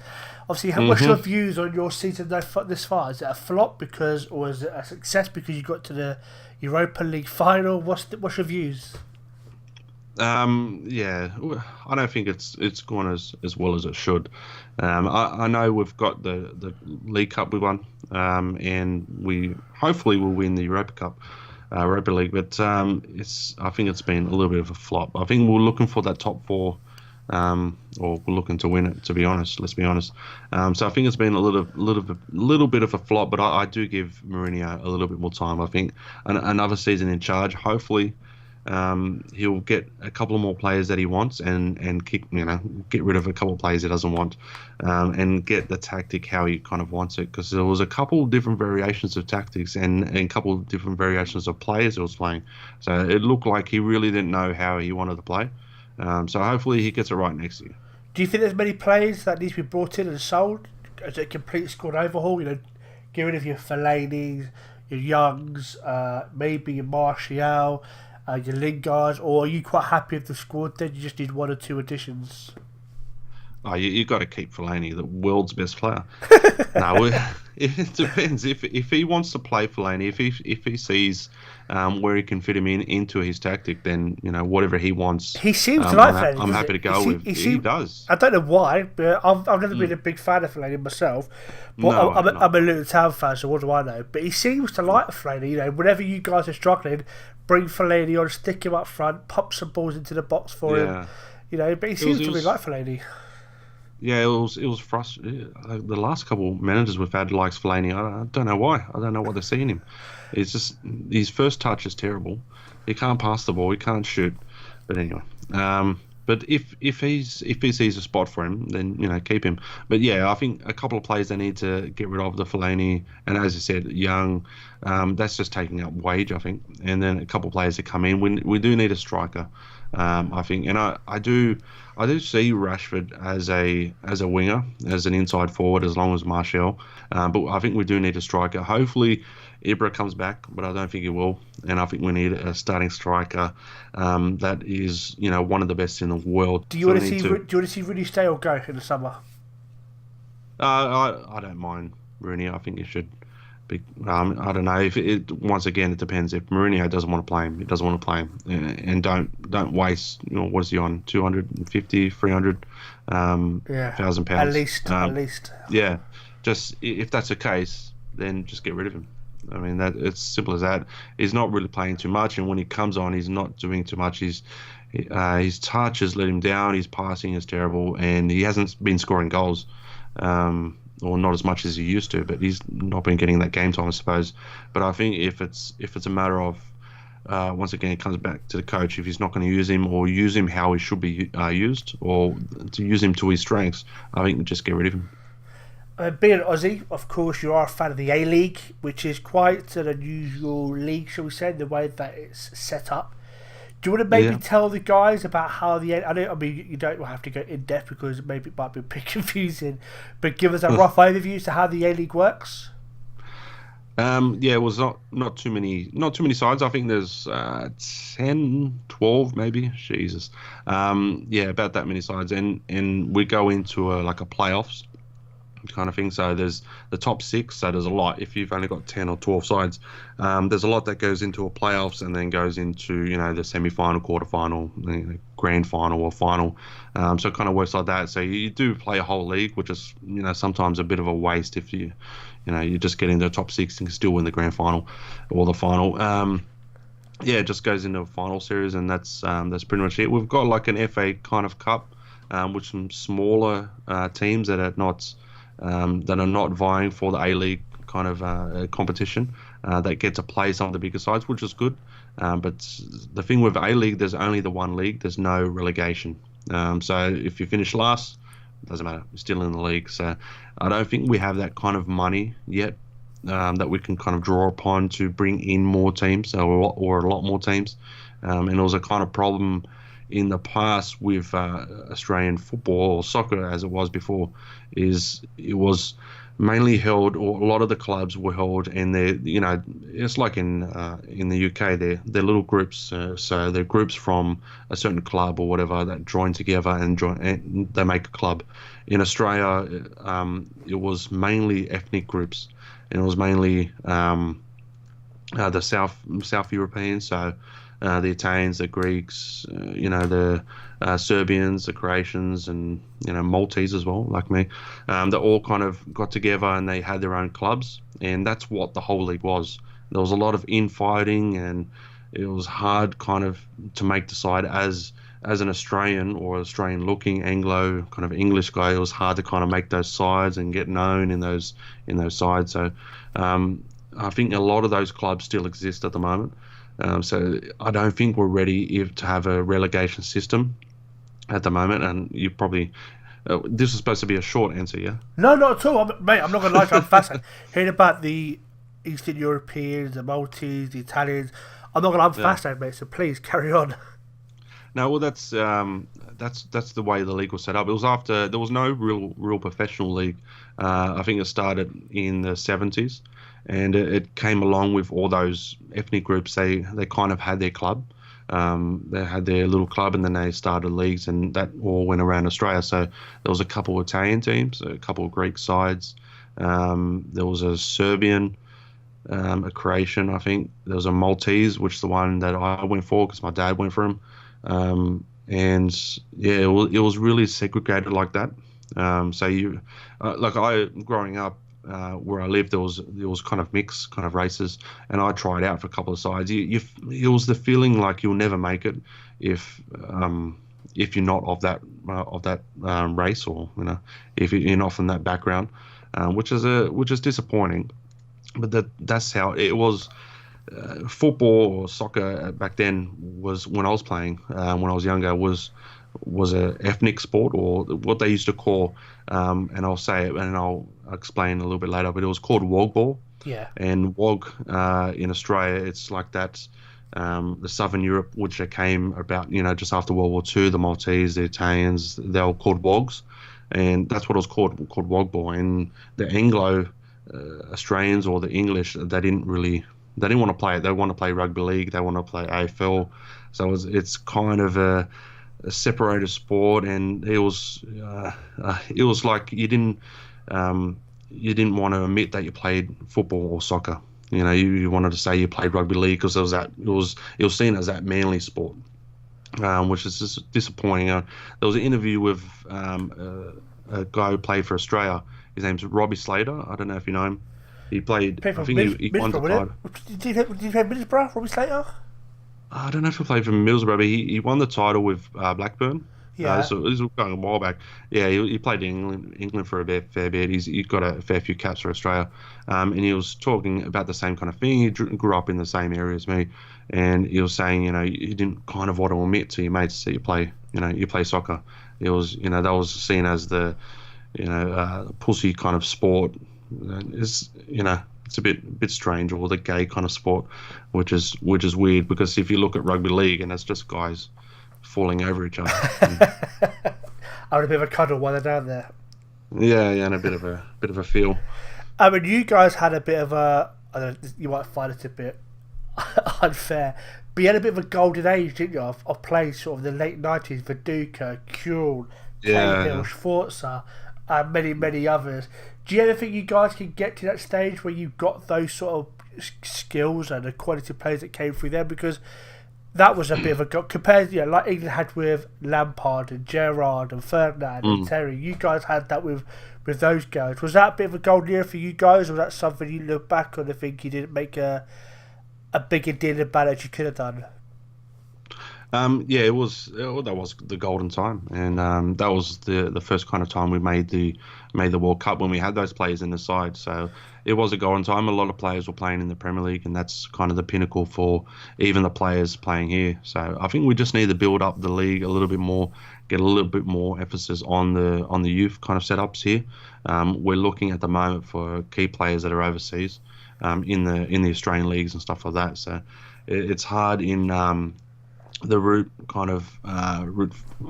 Obviously, what's your views on your season this far? Is it a flop or is it a success because you got to the Europa League final? What's your views? I don't think it's gone as well as it should. I know we've got the League Cup we won, and we hopefully will win the Europa League, but I think it's been a little bit of a flop. I think we're looking for that top four, or we're looking to win it. To be honest, let's be honest. So I think it's been a little bit of a flop, but I do give Mourinho a little bit more time. I think another season in charge. Hopefully, he'll get a couple of more players that he wants, and get rid of a couple of players he doesn't want, and get the tactic how he kind of wants it. Because there was a couple different variations of tactics and a couple of different variations of players he was playing. So it looked like he really didn't know how he wanted to play. So hopefully he gets it right next year. Do you think there's many players that need to be brought in and sold as a complete squad overhaul? Get rid of your Fellaini's, your Youngs, maybe your Martial, your Lingards, or are you quite happy with the squad? Then you just need one or two additions. Oh, you got to keep Fellaini, the world's best player. No, it depends. If he wants to play Fellaini, if he sees where he can fit him into his tactic, then whatever he wants. He seems to like Fellaini. I'm happy to go with. He does. I don't know why, but I've never been a big fan of Fellaini myself. But I'm a Luton Town fan, so what do I know? But he seems to like Fellaini. Whenever you guys are struggling, bring Fellaini on, stick him up front, pump some balls into the box for him. But he seems to really like Fellaini. Yeah, it was frustrating. The last couple managers we've had likes Fellaini. I don't know why. I don't know what they're seeing him. It's just his first touch is terrible. He can't pass the ball. He can't shoot. But anyway, but if he sees a spot for him, then keep him. But yeah, I think a couple of players they need to get rid of the Fellaini, and as I said, Young. That's just taking up wage, I think. And then a couple of players that come in. We do need a striker. I think, and I do see Rashford as a winger, as an inside forward, as long as Martial. But I think we do need a striker. Hopefully, Ibra comes back, but I don't think he will. And I think we need a starting striker that is, one of the best in the world. Do you want to see Rooney stay or go in the summer? I don't mind Rooney. I think he should. I don't know if once again it depends. If Mourinho doesn't want to play him, he doesn't want to play him, and don't waste. What is he on? 250, 300 thousand pounds at least. Yeah, just if that's the case, then just get rid of him. I mean, that it's simple as that. He's not really playing too much, and when he comes on, he's not doing too much. His touch has let him down. His passing is terrible, and he hasn't been scoring goals, or not as much as he used to. But he's not been getting that game time, I suppose. But I think if it's a matter of once again, it comes back to the coach. If he's not going to use him or use him how he should be used, or to use him to his strengths, I think just get rid of him. Being an Aussie, of course, you are a fan of the A-League, which is quite an unusual league, shall we say, in the way that it's set up. Do you want to maybe tell the guys about how I mean, you don't have to go in depth because maybe it might be a bit confusing, but give us a rough overview as to how the A-League works. It was not too many sides. I think there's 10, 12 maybe. Jesus. About that many sides, and we go into a playoffs kind of thing. So there's the top 6. So there's a lot. If you've only got 10 or 12 sides, there's a lot that goes into a playoffs and then goes into the semi-final, quarter-final, grand final or final. So it kind of works like that. So you do play a whole league, which is sometimes a bit of a waste if you just get into the top 6 and still win the grand final or the final. It just goes into a final series, and that's pretty much it. We've got like an FA kind of cup, with some smaller teams that are not vying for the A-League kind of competition, that get to play some of the bigger sides, which is good. But the thing with A-League, there's only the one league. There's no relegation. So if you finish last, doesn't matter. You're still in the league. So I don't think we have that kind of money yet, that we can kind of draw upon to bring in more teams, or a lot more teams. And it was a kind of problem in the past with Australian football, or soccer as it was before, is it was mainly held, or a lot of the clubs were held, and it's like in the UK, they're little groups, so they're groups from a certain club or whatever that join together and they make a club. In Australia, it was mainly ethnic groups, and it was mainly the South Europeans, so the Italians, the Greeks, the Serbians, the Croatians, and Maltese as well, like me. They all kind of got together and they had their own clubs, and that's what the whole league was. There was a lot of infighting, and it was hard kind of to make the side as an Australian or Australian-looking Anglo kind of English guy. It was hard to kind of make those sides and get known in those sides. So I think a lot of those clubs still exist at the moment. So I don't think we're ready to have a relegation system at the moment. And you probably this is supposed to be a short answer, yeah? No, not at all, mate. I'm not going to lie to you. I'm fascinated hearing about the Eastern Europeans, the Maltese, the Italians. I'm not going to. I'm fascinated, mate. So please carry on. No, well, that's the way the league was set up. It was after there was no real professional league. I think it started in the 70s. And it came along with all those ethnic groups. They kind of had their club. They had their little club, and then they started leagues, and that all went around Australia. So there was a couple of Italian teams, a couple of Greek sides. There was a Serbian, a Croatian, I think. There was a Maltese, which is the one that I went for because my dad went for him. It was really segregated like that. Growing up, where I lived, there was kind of mixed kind of races, and I tried out for a couple of sides. It was the feeling like you'll never make it if you're not of that race, or if you're not from that background, which is disappointing. But that's how it was. Football or soccer back then was, when I was playing, when I was younger, was a ethnic sport, or what they used to call, and I'll say it and I'll explain a little bit later, but it was called wog ball. Yeah. And wog in Australia, it's like that. The Southern Europe, which came about, just after World War II, the Maltese, the Italians, they were called wogs, and that's what it was called wog ball. And the Anglo Australians or the English, they didn't want to play it. They want to play rugby league. They want to play AFL. So it's kind of a separated sport, and it was like you didn't want to admit that you played football or soccer. You wanted to say you played rugby league because it was seen as that manly sport, which is just disappointing. There was an interview with a guy who played for Australia. His name's Robbie Slater. I don't know if you know him. He played. Played I for think he won the Middlesbrough, title. did he play Middlesbrough, Robbie Slater? I don't know if he played for Middlesbrough, but he won the title with Blackburn. Yeah. So this was going a while back. Yeah, he played in England for a fair bit. He got a fair few caps for Australia, and he was talking about the same kind of thing. He grew up in the same area as me, and he was saying, he didn't kind of want to admit to your mates that you play soccer. It was, that was seen as the, pussy kind of sport. It's a bit strange, or the gay kind of sport, which is weird, because if you look at rugby league and it's just guys falling over each other. Having a bit of a cuddle while they're down there. Yeah, and a bit of a feel. I mean, you guys had a bit of a. I don't know, you might find it a bit unfair, but you had a bit of a golden age, didn't you, of playing sort of the late 90s, Viduka, Kuhl, Cahill, Sforza, and many others. Do you ever think you guys can get to that stage where you've got those sort of skills and the quality of players that came through there? Because that was a bit of a compared, like England had with Lampard and Gerrard and Ferdinand and Terry. You guys had that with those guys. Was that a bit of a golden era for you guys, or was that something you look back on and think you didn't make a bigger deal about it as you could have done? Yeah, it was. That was the golden time, and that was the first kind of time we made the World Cup, when we had those players in the side. So it was a golden time. A lot of players were playing in the Premier League, and that's kind of the pinnacle for even the players playing here. So I think we just need to build up the league a little bit more, get a little bit more emphasis on the youth kind of setups here. We're looking at the moment for key players that are overseas, in the Australian leagues and stuff like that. So it's hard in the root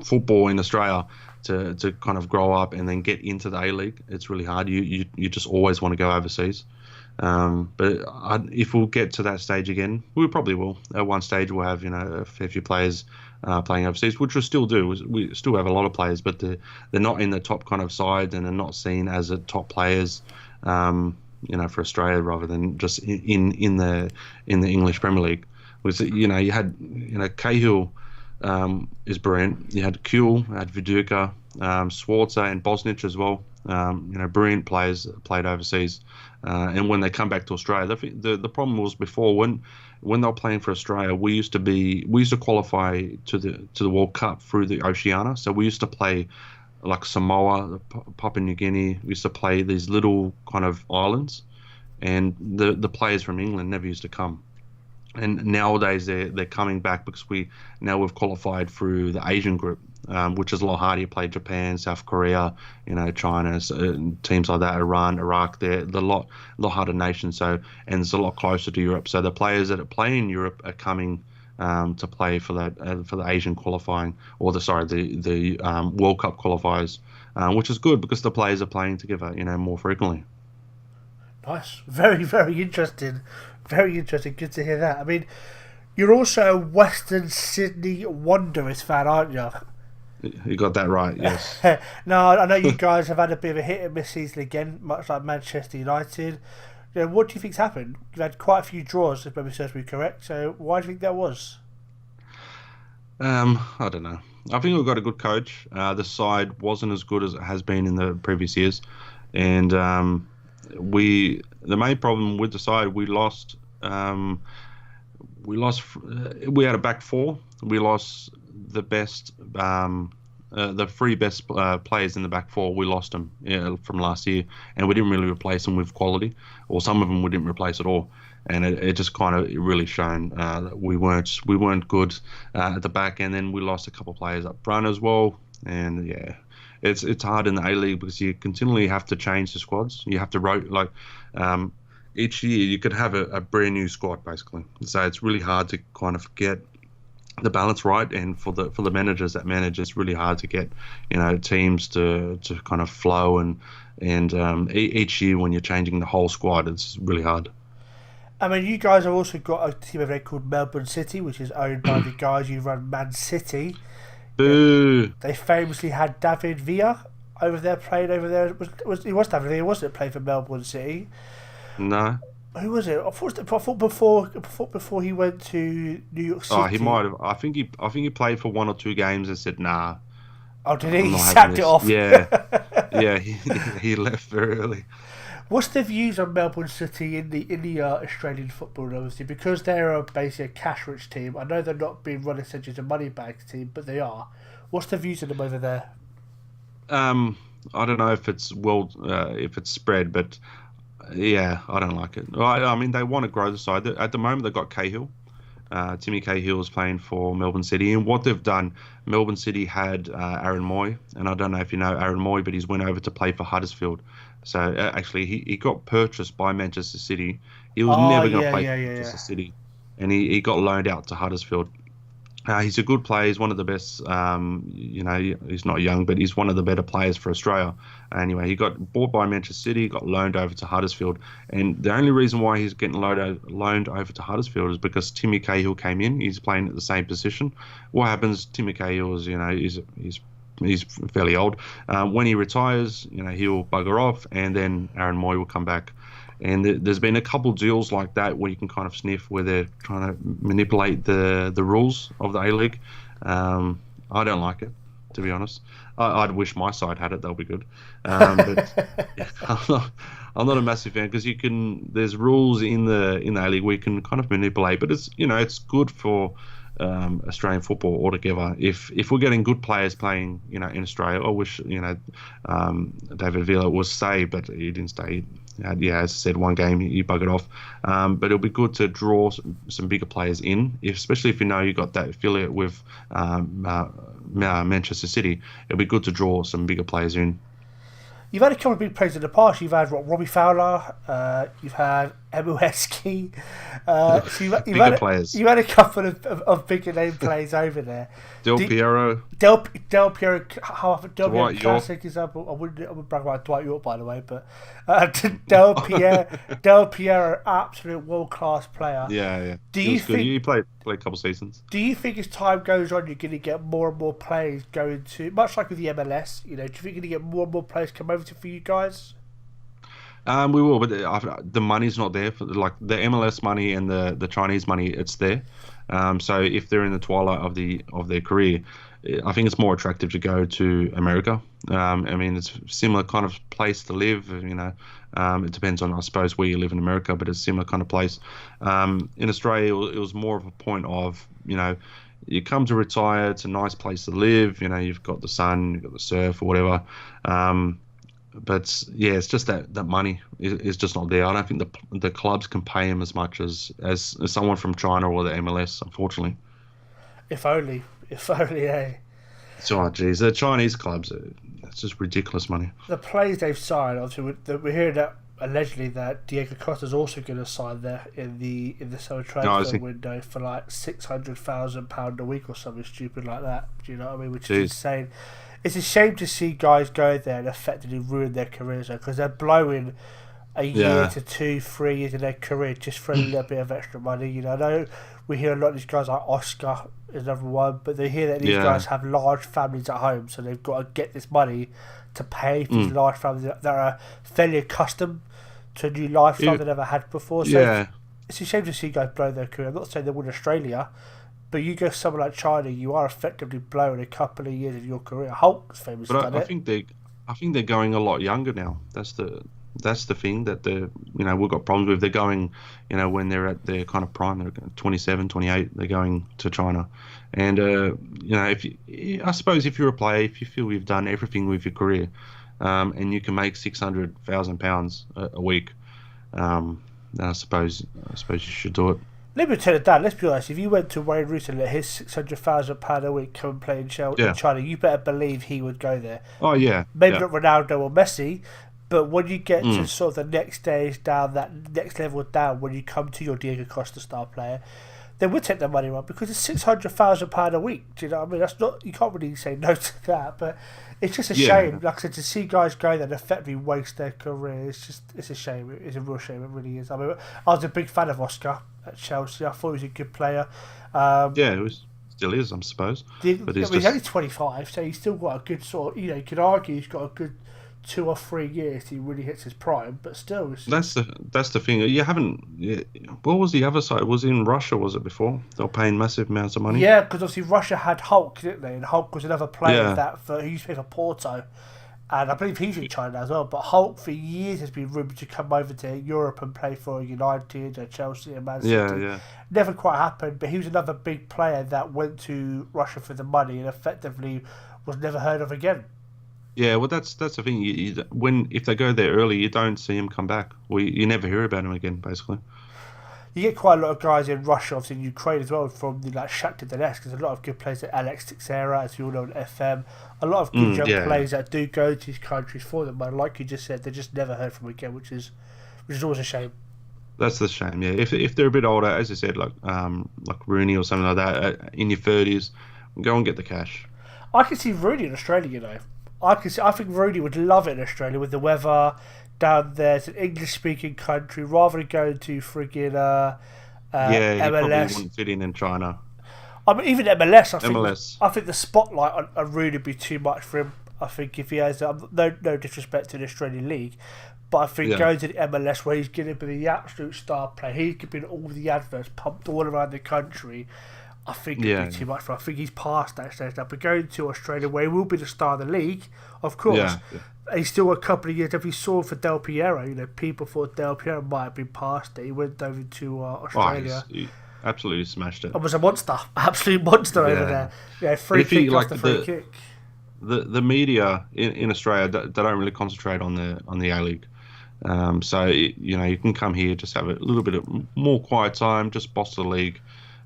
football in Australia to kind of grow up and then get into the A-League. It's really hard. You just always want to go overseas. But if we'll get to that stage again, we probably will. At one stage, we'll have a fair few players playing overseas, which we still do. We still have a lot of players, but they're not in the top kind of sides, and they're not seen as a top players. For Australia, rather than just in the English Premier League. Was you had Cahill is brilliant. You had Kuhl, had Viduka, Sforza, and Bosnich as well. Brilliant players played overseas, and when they come back to Australia, the problem was before when they were playing for Australia, we used to qualify to the World Cup through the Oceania. So we used to play like Samoa, Papua New Guinea. We used to play these little kind of islands, and the players from England never used to come. And nowadays they're coming back because we've qualified through the Asian group, which is a lot harder. You play Japan, South Korea, China, teams like that, Iran, Iraq. They're a lot harder nations. So, and it's a lot closer to Europe. So the players that play in Europe are coming to play for the Asian qualifying, or the World Cup qualifiers, which is good because the players are playing together, more frequently. Nice, very very interesting. Very interesting. Good to hear that. I mean, you're also a Western Sydney Wanderers fan, aren't you? You got that right, yes. No, I know you guys have had a bit of a hit and miss season again, much like Manchester United. What do you think's happened? You've had quite a few draws, if memory serves me correct. So why do you think that was? I don't know. I think we've got a good coach. The side wasn't as good as it has been in the previous years, and the main problem with the side, we lost. We had a back four. We lost the best, the three best players in the back four. We lost them from last year, and we didn't really replace them with quality, or some of them we didn't replace at all. And it just kind of really shown that we weren't good at the back, and then we lost a couple of players up front as well. And yeah, it's hard in the A-League because you continually have to change the squads. You have to each year you could have a brand new squad basically. So it's really hard to kind of get the balance right, and for the managers that manage, it's really hard to get teams to kind of flow, and each year when you're changing the whole squad, it's really hard. I mean, you guys have also got a team over there called Melbourne City, which is owned by the guys who run Man City. Boo! They famously had David Villa over there, playing over there. It was David Villa, wasn't it, playing for Melbourne City? No. Who was it? I thought before he went to New York City. Oh, he might have. I think he played for 1 or 2 games and said, "Nah." Oh, did he? He sacked it off. Yeah, yeah. He left very early. What's the views on Melbourne City in the Australian football? Obviously, because they're basically a cash-rich team. I know they're not being run essentially as a money bag team, but they are. What's the views on them over there? I don't know if it's if it's spread, but yeah, I don't like it. I mean, they want to grow the side. At the moment, they've got Cahill. Timmy Cahill is playing for Melbourne City, and what they've done, Melbourne City had Aaron Moy, and I don't know if you know Aaron Moy, but he's went over to play for Huddersfield. So actually, he got purchased by Manchester City. He was never going to play for Manchester City, and he got loaned out to Huddersfield. He's a good player. He's one of the best. He's not young, but he's one of the better players for Australia. Anyway, he got bought by Manchester City, got loaned over to Huddersfield, and the only reason why he's getting loaned over to Huddersfield is because Timmy Cahill came in. He's playing at the same position. What happens? Timmy Cahill is, he's fairly old. When he retires, he'll bugger off, and then Aaron Moy will come back. And there's been a couple deals like that where you can kind of sniff where they're trying to manipulate the rules of the A-League. I don't like it, to be honest. I'd wish my side had it. That'll be good. But yeah, I'm not a massive fan because there's rules in the A-League where you can kind of manipulate. But it's good for Australian football altogether. If we're getting good players playing, in Australia, I wish David Villa was stay, but he didn't stay. As I said, one game he buggered off. But it'll be good to draw some bigger players in, especially if you got that affiliate with Manchester City. It'll be good to draw some bigger players in. You've had a couple of big players in the past. You've had Robbie Fowler. You've had Emil Heskey. So bigger players. You've had a couple of bigger name players over there. Del Piero. Del Piero. Dwight classic example. I wouldn't brag about Dwight York, by the way, but Del Piero, absolute world class player. Yeah. Do you think he played a couple seasons? Do you think as time goes on, you're going to get more and more players going to, much like with the MLS? Do you think you're going to get more and more players come over for you guys? We will, but the money's not there for the MLS money and the Chinese money. It's there. So if they're in the twilight of their career, I think it's more attractive to go to America. It's a similar kind of place to live. It depends on, I suppose, where you live in America, but it's a similar kind of place. In Australia, it was more of a point of, you come to retire. It's a nice place to live. You've got the sun, you've got the surf or whatever. But yeah, it's just that money is just not there. I don't think the clubs can pay him as much as someone from China or the MLS, unfortunately. If only, eh? So, geez, the Chinese clubs, it's just ridiculous money. The players they've signed, obviously, we're hearing that allegedly that Diego Costa's also going to sign there in the summer transfer window for like £600,000 a week or something stupid like that. Do you know what I mean? Which is insane. It's a shame to see guys go there and effectively ruin their careers because they're blowing a year to 2-3 years of their career just for a little bit of extra money. I know we hear a lot of these guys like Oscar is another one, but they hear that these guys have large families at home, so they've got to get this money to pay for these large families that are fairly accustomed to a new lifestyle they've never had before. So it's a shame to see guys blow their career. I'm not saying they win Australia, but you go somewhere like China, you are effectively blowing a couple of years of your career. Hulk's famously done it. I think they're going a lot younger now. That's the thing that we've got problems with. They're going, when they're at their kind of prime, they're 27, 28, they're going to China. And, I suppose if you're a player, if you feel you've done everything with your career, and you can make £600,000 a week, then I suppose you should do it. Let me tell you that, let's be honest, if you went to Wayne Root and let his £600,000 a week come and play in China, you better believe he would go there. Oh, yeah. Maybe not Ronaldo or Messi, but when you get to sort of the next stage down, that next level down, when you come to your Diego Costa star player, they would take their money on because it's £600,000 a week. Do you know what I mean? That's not, you can't really say no to that, but it's just a shame. Like I said, to see guys go there and effectively waste their career, it's a shame. It's a real shame. It really is. I mean, I was a big fan of Oscar at Chelsea. I thought he was a good player. Still is, I suppose. But he's only 25, so he's still got a good sort of, you could argue he's got a good 2 or 3 years till he really hits his prime, but still. That's the thing. You haven't. What was the other side? Was it in Russia? Was it before? They were paying massive amounts of money. Yeah, because obviously Russia had Hulk, didn't they? And Hulk was another player that he used to play for Porto, And I believe he's in China as well. But Hulk, for years, has been rumoured to come over to Europe and play for United, Chelsea, and Man City. Yeah. Never quite happened. But he was another big player that went to Russia for the money and effectively was never heard of again. Yeah, well, that's the thing. If they go there early, you don't see him come back. You never hear about him again, basically. You get quite a lot of guys in Russia, obviously in Ukraine as well, from the Shakhtar Donetsk. There's a lot of good players like Alex Teixeira, as you all know, in FM. A lot of good young players that do go to these countries for them, but like you just said, they're just never heard from again, which is always a shame. That's the shame, yeah. If they're a bit older, as you said, like Rooney or something like that, in your 30s, go and get the cash. I can see Rooney in Australia, you know. I think Rooney would love it in Australia with the weather down there. It's an English-speaking country, rather than going to friggin' MLS. He probably MLS. wouldn't fit in China. I mean, even MLS. MLS. I think the spotlight on Rooney would be too much for him. I think if he has no disrespect to the Australian League, but I think going to the MLS where he's going to be the absolute star player, he could be in all the adverts pumped all around the country. I think it'd be too much for him. I think he's past that stage now. But going to Australia, where he will be the star of the league, of course, he's still a couple of years. If he saw for Del Piero, you know, people thought Del Piero might have been past it. He went over to Australia. He absolutely smashed it. It was a monster, absolute monster over there. Yeah, free kick after free kick. The media in Australia, they don't really concentrate on the A-League. So you can come here, just have a little bit of more quiet time, just boss the league.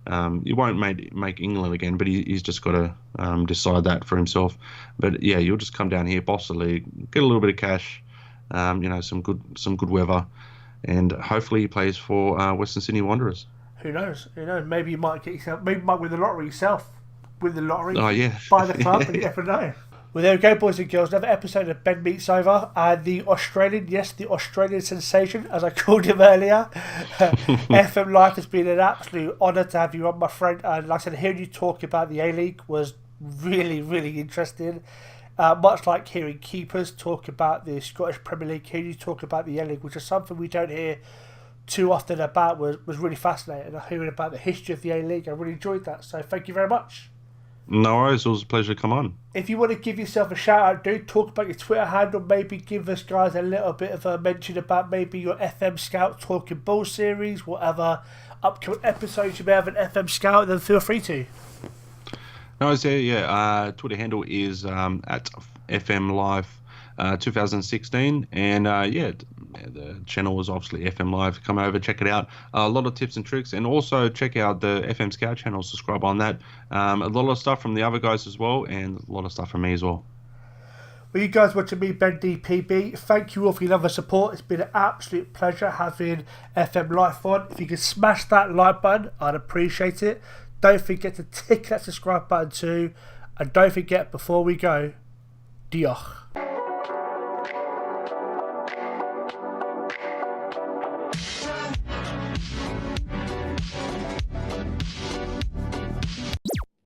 You won't make England again, but he's just got to decide that for himself. But yeah, you'll just come down here, boss the league, get a little bit of cash, some good weather, and hopefully he plays for Western Sydney Wanderers. Who knows? Maybe you might get yourself. Maybe you might win the lottery yourself. Win the lottery. Oh yeah. Buy the club, and you never know. Well, there we go, boys and girls. Another episode of Ben Meets Over. And the Australian sensation, as I called him earlier. FM Live has been an absolute honour to have you on, my friend. And like I said, hearing you talk about the A-League was really, really interesting. Much like hearing keepers talk about the Scottish Premier League, hearing you talk about the A-League, which is something we don't hear too often about, was really fascinating. And hearing about the history of the A-League, I really enjoyed that. So thank you very much. No worries, it was a pleasure to come on. If you want to give yourself a shout out, dude, talk about your Twitter handle, maybe give us guys a little bit of a mention about maybe your FM Scout Talking Bull series, whatever upcoming episodes you may have an FM Scout, then feel free to. No, Twitter handle is at FM Live 2016, and the channel is obviously FM Live. Come over, check it out. A lot of tips and tricks, and also check out the FM Scout channel. Subscribe on that. A lot of stuff from the other guys as well, and a lot of stuff from me as well. Well, you guys watching me, BenDPB, thank you all for your love and support. It's been an absolute pleasure having FM Live on. If you could smash that like button, I'd appreciate it. Don't forget to tick that subscribe button too, and don't forget, before we go, Dioch.